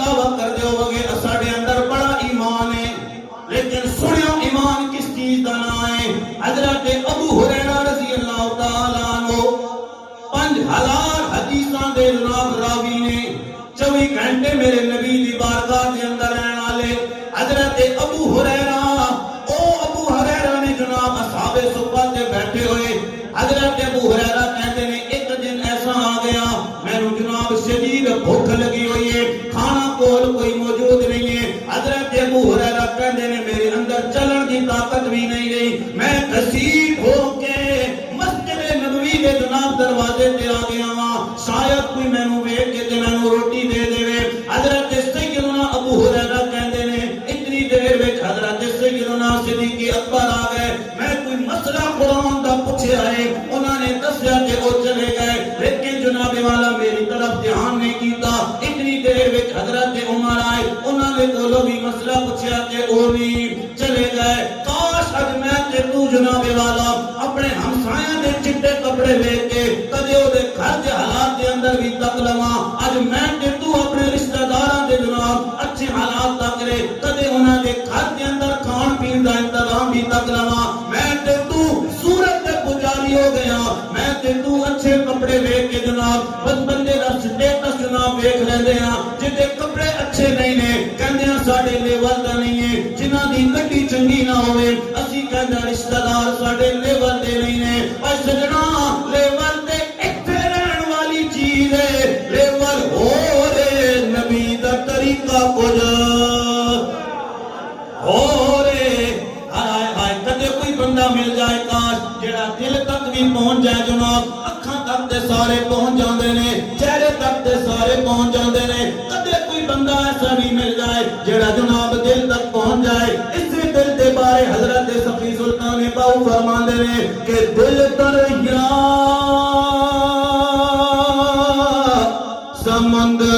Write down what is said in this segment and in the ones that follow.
دعویٰ کر دے ہوگے اساڑے اندر بڑا ایمان ہے، لیکن سنیو ایمان کس چیز دا نہ ہے۔ حضرت ابو ہریرہ رضی اللہ تعالیٰ عنہ 5000 حدیثاں دے جناب راوی نے، 24 گھنٹے میرے نبی دی بارگاہ دے اندر رہن والے حضرت ابو ہریرہ، ابو ہریرہ نے جناب اصحاب صفہ تے بیٹھے ہوئے، حضرت ابو ہریرہ کہتے ہیں ایک دن ایسا آ گیا میں نے جناب شدید بھوک لگی ہوئی ہے، کھانا کول کوئی موجود نہیں ہے۔ حضرت ابو ہریرہ کہتے ہیں میرے اندر چلن کی طاقت بھی نہیں رہی، میں گھسیٹ ہو کے مسجد نبوی کے جناب دروازے تے آ گیا ہاں، شاید کوئی میں نو ویکھ کے تے میں نو روٹی دے دے۔ حضرت سیدنا ابو ہریرہ کہتے ہیں اتنی دیر وچ حضرت سیدنا صدیق اکبر آ گئے، میں کوئی مسئلہ قرآن دا پوچھیا ہے، انہوں نے دسیا کہ وہ چلے گئے، لیکن جناب والا میری طرف دھیان نہیں کیتا۔ اتنی دیر وچ حضرت عمر آئے، انہوں نے کولو بھی مسئلہ پوچھیا کہ وہ نہیں چلے گئے۔ کاش اج میں تے تو جناب والا اپنے ہمسایاں دے چٹے کپڑے لے کے کدے او دے گھر دے حالات دے اندر بھی تک لواں، اج میں تے تو اپنے رشتہ داراں دے جناب اچھے حالات تک رے، کدے انہاں دے گھر دے اندر کھان پین دا انتظام بھی تک لواں، میں تے تو صورت دے پجاری ہو گیا، میں تے تو اچھے کپڑے لے کے جناب بس بندے دا سٹیٹس جناب دیکھ لیندے ہاں، جدے کپڑے اچھے نہیں نے کہندے ہاں ساڈے لیول دا نہیں ہے، جنہاں دی گڈی چنگی نہ ہوے اسی کہندے رشتہ دار ساڈے لیول دے نہیں نے۔ پر سجنا لیول تے ایتھے رہن والی چیز ہے، لیول ہو رے نبی دا طریقہ کچھ ہو رے۔ ہائے ہائے کدے کوئی بندہ مل جائے کاش جڑا دل تک بھی پہنچ جائے جناب، اکھاں تک تے سارے پہنچ جاندے نے، چہرے تک تے سارے پہنچ جاندے نے، کدے کوئی بندہ ایسا بھی مل جائے جڑا جناب دل تک پہنچ جائے۔ اسی دل دے بارے حضرت صفی سلطان باؤ فرماندے نے کہ دل دریا سمندر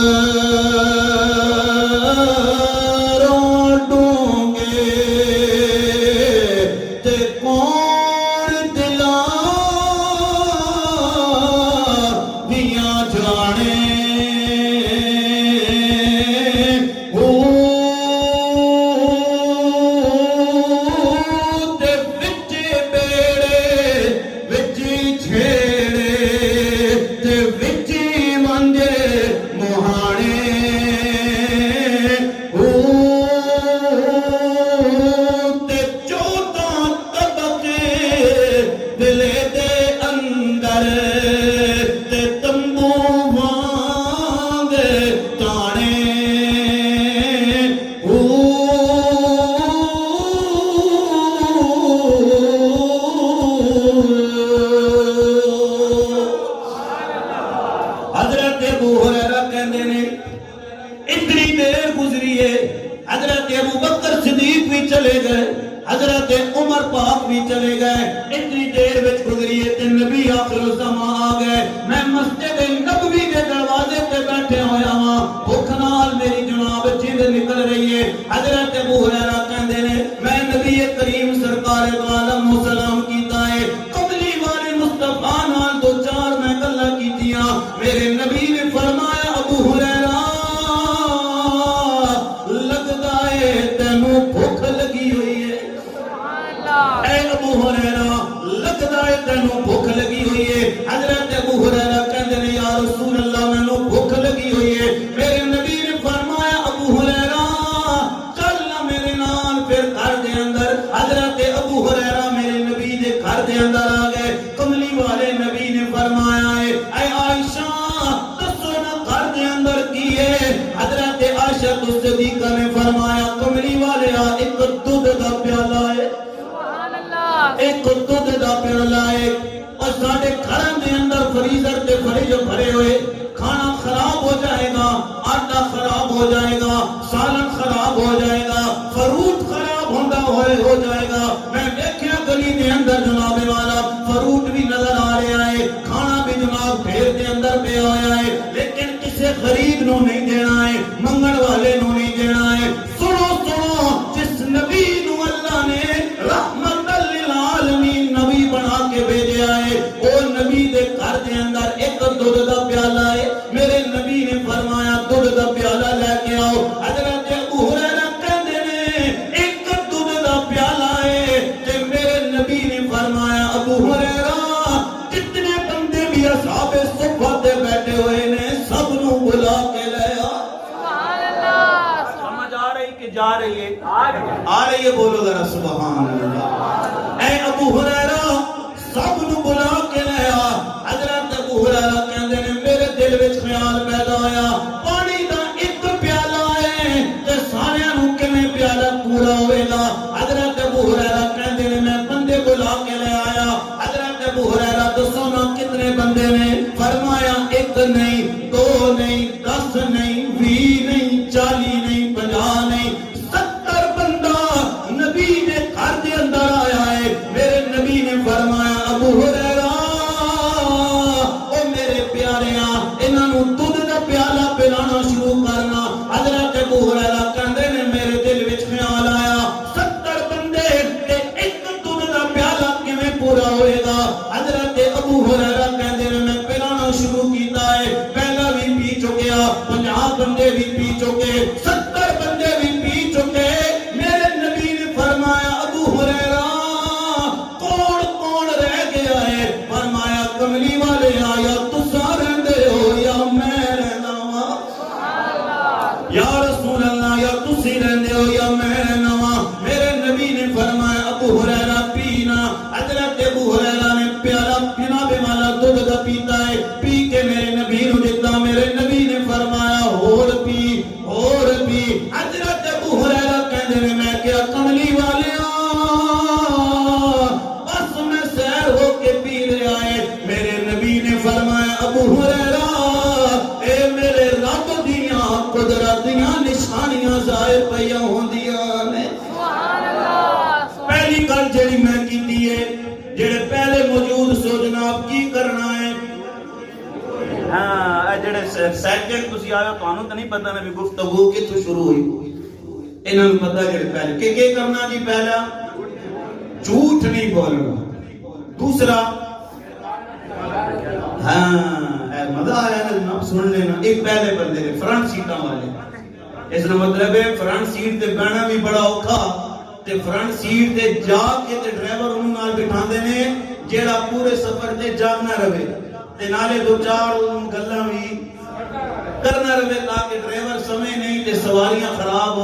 دودھ دا پیالہ لے کے آؤ، آ رہی ہے؟ بولو ذرا سبحان اللہ۔ اے ابو ہریرہ سب نو بلا کے لیا۔ حضرت ابو ہریرہ کہندے نے میرے دل وچ خیال پیدا ہویا پانی دا ایک پیالہ ہے تے سارے نو کنے پیالہ پورا ہوئے گا۔ حضرت ابو ہریرہ کہندے نے میں بندے بلا کے لے آیا۔ حضرت ابو ہریرہ دسو نا کتنے بندے نے؟ فرمایا ایک نہیں، دو نہیں، 10 نہیں، 20 نہیں، 40 نہیں، 50 نہیں، 70 بندہ نبی نے گھر دے اندر آیا ہے۔ میرے نبی نے فرمایا ابو ہریرہ او میرے پیاریاں انہاں نو دودھ دا پیالہ پلانا شروع کرنا۔ حضرت ابو ہریرہ کہندے نے میرے دل وچ خیال آیا 70 بندے تے ایک دودھ دا پیالہ کیویں پورا ہوئے گا؟ حضرت ابو ہریرہ کہندے نے میں پلانا شروع کیتا ہے، پہلا بھی پی چکیا، 50 بندے بھی پی چکے، 70 بندے بھی پی چکے۔ میرے نبی نے فرمایا ابو ہریرہ کون کون رہ گیا ہے؟ فرمایا کملی والے آیا تساں رہندے ہو یا میں رہنا وا؟ یا رسول اللہ یا تسی رہندے ہو یا میں رہنا وا؟ میرے نبی نے فرمایا ابو ہریرہ پینا۔ حضرت ابو ہریرہ نے پیالہ جناب والا دودھ دا پیتا ہے، پی کے میرے نبی نو دیتا۔ میرے نبی نے فرمایا اور پی اور پی۔ حضرت ابو ہریرہ کہندے نے میں کیا کملی والیاں بس میں سیر ہو کے پی رہا ہے۔ میرے نبی نے فرمایا ابو ہریرہ اے میرے رب دیاں قدرت دیاں نشانیاں ظاہر پیاں ہوندیاں نے۔ پہلی گل جڑی میں کیتی ہے جڑے پہلے موجود سو جناب کی کرنا ہے؟ ہاں جڑے سیکنڈ تسی آئے تانوں تے نہیں پتہ نبی گفتگو کتھوں شروع ہوئی، انہاں نوں پتہ جڑے پہلے کہ کرنا جی؟ پہلا جھوٹ نہیں بولنا، دوسرا ہاں اے مزہ آیا نا جناب سن لینا، ایک پہلے بندے نے فرنٹ سیٹاں والے، اس کا مطلب ہے فرنٹ سیٹ تے بیٹھنا بھی بڑا اوکھا تے فرنٹ سیٹ تے جا کے تے ڈرائیور انہوں نال بٹھاندے نے جیڑا پورے سفر تے جاگنا رہے تے نالے دو چار گلاں بھی کرنا رہے تاکہ ڈرائیور سمے نہیں تے سواریاں خراب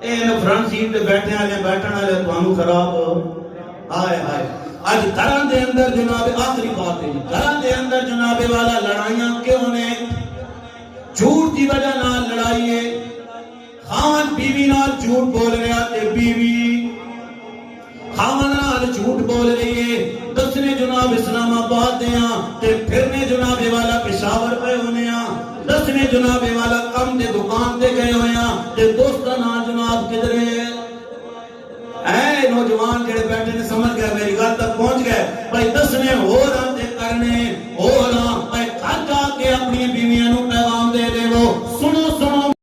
اے نا فرنٹ سیٹ تے بیٹھنے والے بیٹھن والے تانوں خراب آئے آئے۔ آج گھراں دے اندر جناب آخری بات ہے گھراں دے اندر جناب والا لڑائیاں کیوں نے؟ جھوٹ دی وجہ نال لڑائی ہے۔ خاوند بیوی نال جھوٹ بول رہا تے بیوی خاوند نال جھوٹ بول رہی ہے۔ دسنے جناب اسلام آباد دیاں تے پھرنے جناب والا پشاور پہ ہونے ہاں، دسنے جناب والا کم تے دکان تے گئے ہوئے ہاں تے دوستاں نال جناب کدھرے نوجوان جڑے بیٹھے نے سمجھ گئے میری گل تک پہنچ گئے بھائی دسنے ہو رہا تے کرنے